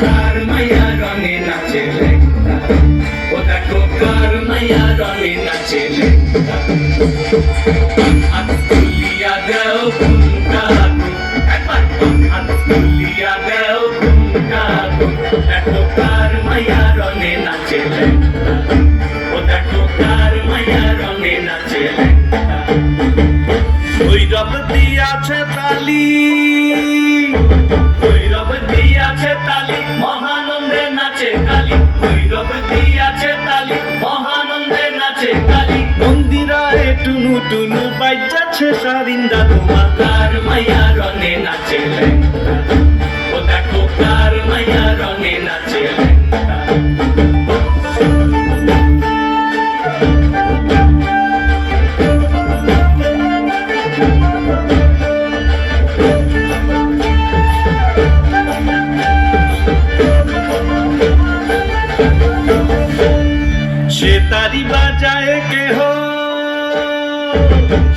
কার মাইয়া রঙে নাচে লেঙ্গা, ও দেখো কার মাইয়া রঙে নাচে লেঙ্গা। হাত তুলিয়া দেও ঠুমকাকু, একবার হাত তুলিয়া দেও ঠুমকাকু, দেখো কার মাইয়া রঙে নাচে লেঙ্গা, ও দেখো কার মাইয়া রঙে নাচে লেঙ্গা। ভৈরব দিয়াছে তালি, ভৈরব দিয়াছে তালি, মহানন্দে নাচে কালী। ভৈরব দিয়াছে তালি, মহানন্দে নাচে কালী। মন্দিরায় টুনু টুনু বাজাচ্ছে সারিন্দা তোমা। কার মাইয়া রঙে নাচে লেঙ্গা, ও দেখো কার মাইয়া রঙে নাচে লেঙ্গা। সেতারি বাজায় কেহ,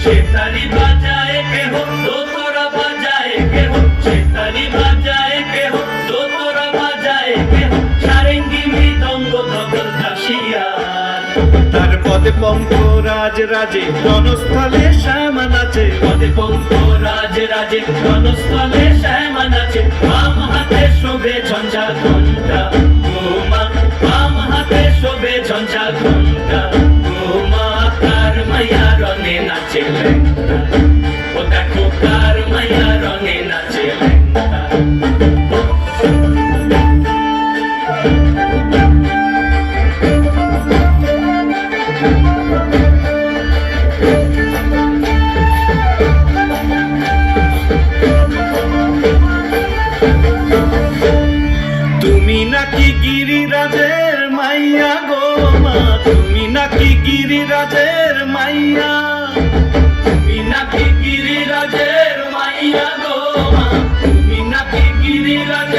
সেতারি বাজায় কেহ, দোতরা বাজায় কেহ, সেতারি বাজায় কেহ, দোতরা বাজায় কেহ, সারেঙ্গি মৃদঙ্গ ধবল কাশিয়ার। তার পদে পঙ্ক রাজ রাজে, রণস্থলে শ্যামা নাচে। পদে পঙ্ক রাজ রাজে, রণস্থলে শ্যামা নাচে। বাম হাতে শোভে ঝঞ্ঝা ঘণ্টা ঘুমা, বাম হাতে শোভে ঝঞ্ঝা ঘণ্টা ঘুমা। কার মাইয়া রঙে নাচে লেঙ্গা, ও দেখো কার মাইয়া রঙে নাচে লেঙ্গা। তুমি নাকি গিরিরাজের মাইয়া গো মা, তুমি নাকি গিরিরাজের মাইয়া, তুমি নাকি গিরিরাজের মাইয়া গো মা, তুমি নাকি গিরিরাজের